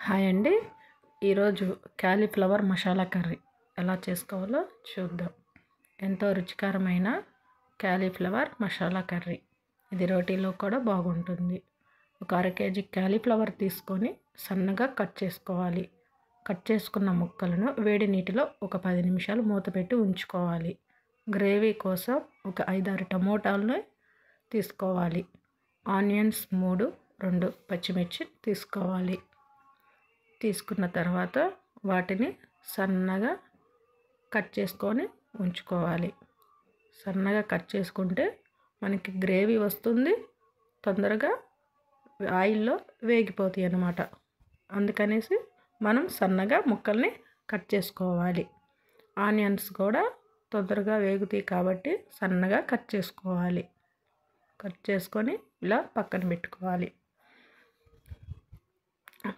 Hi అండి. ఈరోజు cauliflower masala curry ఎలా చేసుకోవాలో చూద్దాం. ఎంతో రుచికరమైన క్యాలీఫ్లవర్ మసాలా కర్రీ. ఇది రోటీలో కూడా బాగుంటుంది. ఒక అర కేజీ క్యాలీఫ్లవర్ తీసుకొని సన్నగా కట్ చేసుకోవాలి. కట్ చేసుకున్న ముక్కలను వేడి నీటిలో ఒక 10 నిమిషాలు మూత పెట్టి ఉంచుకోవాలి. గ్రేవీ కోసం ఒక 5-6 టమోటాలను తీసుకోవాలి. ఆనియన్స్ 3, 2 పచ్చిమిర్చి తీసుకోవాలి. తీసుకున్న తర్వాత వాటిని సన్నగా కట్ చేసుకొని ఉంచుకోవాలి. సన్నగా కట్ చేసుకుంటే మనకి గ్రేవీ వస్తుంది, తొందరగా ఆయిల్లో వేగిపోతాయి అన్నమాట. అందుకనేసి మనం సన్నగా ముక్కల్ని కట్ చేసుకోవాలి. ఆనియన్స్ కూడా తొందరగా వేగుతాయి కాబట్టి సన్నగా కట్ చేసుకోవాలి. కట్ చేసుకొని ఇలా పక్కన పెట్టుకోవాలి.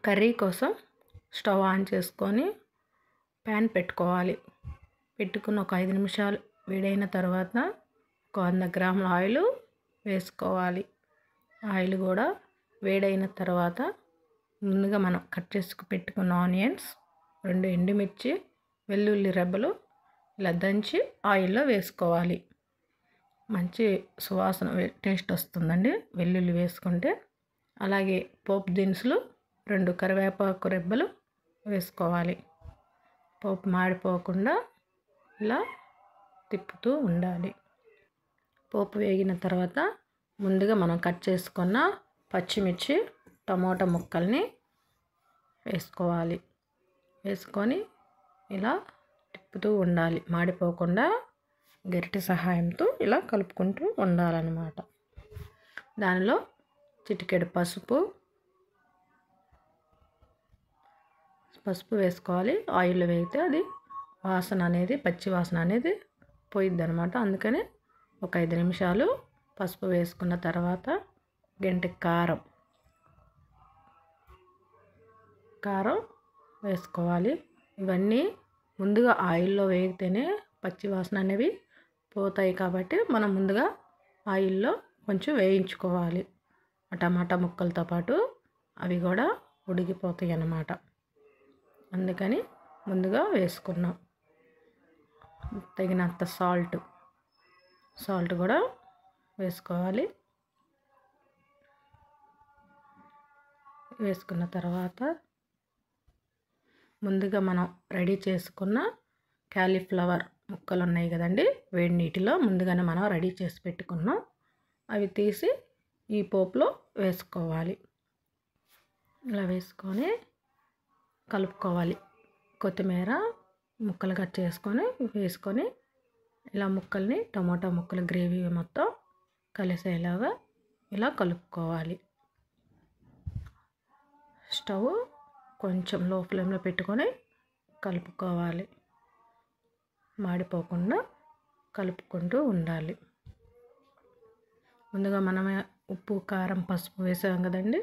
కర్రీ కోసం స్టవ్ ఆన్ చేసుకొని ప్యాన్ పెట్టుకోవాలి. పెట్టుకుని ఒక 5 నిమిషాలు వేడైన తర్వాత ఒక 100 గ్రాముల ఆయిల్ వేసుకోవాలి. ఆయిల్ కూడా వేడైన తర్వాత ముందుగా మనం కట్ చేసుకు పెట్టుకున్న ఆనియన్స్, 2 ఎండుమిర్చి, వెల్లుల్లి రెబ్బలు ఇలా దంచి ఆయిల్లో వేసుకోవాలి. మంచి సువాసన టేస్ట్ వస్తుందండి వెల్లుల్లి వేసుకుంటే. అలాగే పోపు దినుసులు 2 కరివేపాకు రెబ్బలు వేసుకోవాలి. పోపు మాడిపోకుండా ఇలా తిప్పుతూ ఉండాలి. పోపు వేగిన తర్వాత ముందుగా మనం కట్ చేసుకున్న పచ్చిమిర్చి, టమోటా ముక్కల్ని వేసుకోవాలి. వేసుకొని ఇలా తిప్పుతూ ఉండాలి. మాడిపోకుండా గరిటె సహాయంతో ఇలా కలుపుకుంటూ ఉండాలన్నమాట. దానిలో చిటికెడు పసుపు వేసుకోవాలి. ఆయిల్ వేగితే అది వాసన అనేది పచ్చి వాసన అనేది పోయిద్ది అనమాట. అందుకని ఒక 5 నిమిషాలు పసుపు వేసుకున్న తర్వాత గంటె కారం వేసుకోవాలి. ఇవన్నీ ముందుగా ఆయిల్లో వేగితేనే పచ్చి వాసన అనేవి పోతాయి కాబట్టి మనం ముందుగా ఆయిల్లో కొంచెం వేయించుకోవాలి. టమాటా ముక్కలతో పాటు అవి కూడా ఉడికిపోతాయి అన్నమాట. అందుకని ముందుగా వేసుకున్నాం. తగినంత సాల్ట్ కూడా వేసుకోవాలి. వేసుకున్న తర్వాత ముందుగా మనం రెడీ చేసుకున్న క్యాలీఫ్లవర్ ముక్కలు ఉన్నాయి కదండి, వేడి నీటిలో ముందుగానే మనం రెడీ చేసి పెట్టుకున్నాం. అవి తీసి ఈ పోపులో వేసుకోవాలి. ఇలా వేసుకొని కలుపుకోవాలి. కొత్తిమీర ముక్కలు కట్ చేసుకొని వేసుకొని ఇలా ముక్కల్ని టమాటా ముక్కలు గ్రేవీ మొత్తం కలిసేలాగా ఇలా కలుపుకోవాలి. స్టవ్ కొంచెం లో ఫ్లేమ్లో పెట్టుకొని కలుపుకోవాలి. మాడిపోకుండా కలుపుకుంటూ ఉండాలి. ముందుగా మనమే ఉప్పు, కారం, పసుపు వేసాం కదండి,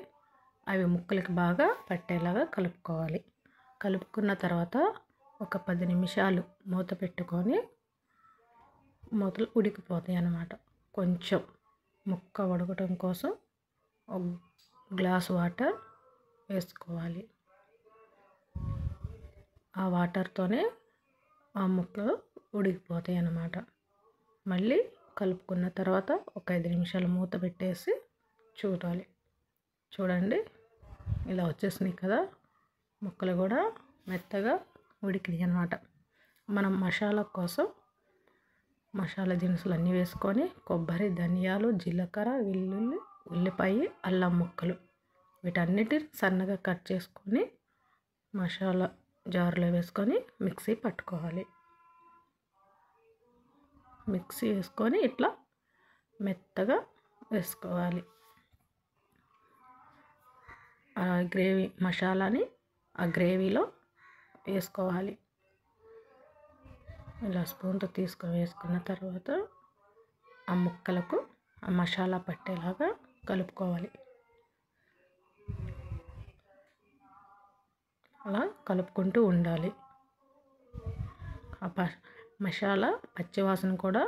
అవి ముక్కలకి బాగా పట్టేలాగా కలుపుకోవాలి. కలుపుకున్న తర్వాత ఒక 10 నిమిషాలు మూత పెట్టుకొని మూతలు ఉడికిపోతాయి అన్నమాట. కొంచెం ముక్క ఉడకటం కోసం ఒక గ్లాస్ వాటర్ వేసుకోవాలి. ఆ వాటర్తోనే ఆ ముక్కలు ఉడికిపోతాయి అన్నమాట. మళ్ళీ కలుపుకున్న తర్వాత ఒక 5 నిమిషాలు మూత పెట్టేసి చూడండి ఇలా వచ్చేసినాయి కదా, ముక్కలు కూడా మెత్తగా ఉడికినాయి అన్నమాట. మనం మసాలా కోసం మసాలా దినుసులు అన్నీ వేసుకొని కొబ్బరి, ధనియాలు, జీలకర్ర, వెల్లుల్లి, ఉల్లిపాయ, అల్లం ముక్కలు వీటన్నిటిని సన్నగా కట్ చేసుకొని మసాలా జార్లో వేసుకొని మిక్సీ పట్టుకోవాలి. మిక్సీ వేసుకొని ఇట్లా మెత్తగా వేసుకోవాలి. ఆ గ్రేవీ మసాలాని ఆ గ్రేవీలో వేసుకోవాలి. ఇలా స్పూన్తో తీసుకొని వేసుకున్న తర్వాత ఆ ముక్కలకు ఆ మసాలా పట్టేలాగా కలుపుకోవాలి. అలా కలుపుకుంటూ ఉండాలి. ఆ మసాలా పచ్చివాసన కూడా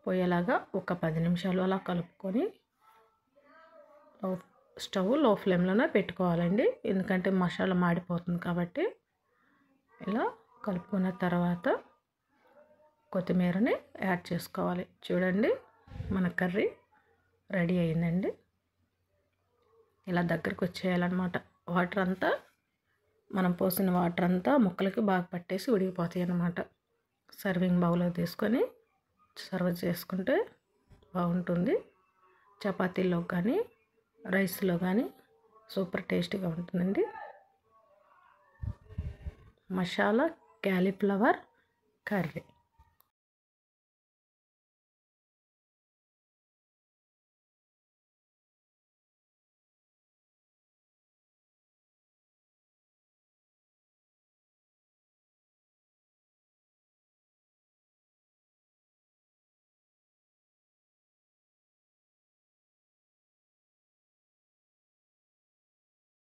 పోయేలాగా ఒక 10 నిమిషాలు అలా కలుపుకొని స్టవ్ లో ఫ్లేమ్లోనే పెట్టుకోవాలండి, ఎందుకంటే మసాలా మాడిపోతుంది కాబట్టి. ఇలా కలుపుకున్న తర్వాత కొత్తిమీరని యాడ్ చేసుకోవాలి. చూడండి మన కర్రీ రెడీ అయిందండి. ఇలా దగ్గరికి వచ్చేయాలన్నమాట. వాటర్ అంతా మనం పోసిన వాటర్ అంతా ముక్కలకి బాగా పట్టేసి ఉడికిపోతాయి అన్నమాట. సర్వింగ్ బౌల్లో తీసుకొని సర్వ్ చేసుకుంటే బాగుంటుంది. చపాతీల్లో కానీ రైస్లో కానీ సూపర్ టేస్టీగా ఉంటుందండి. Masala cauliflower curry.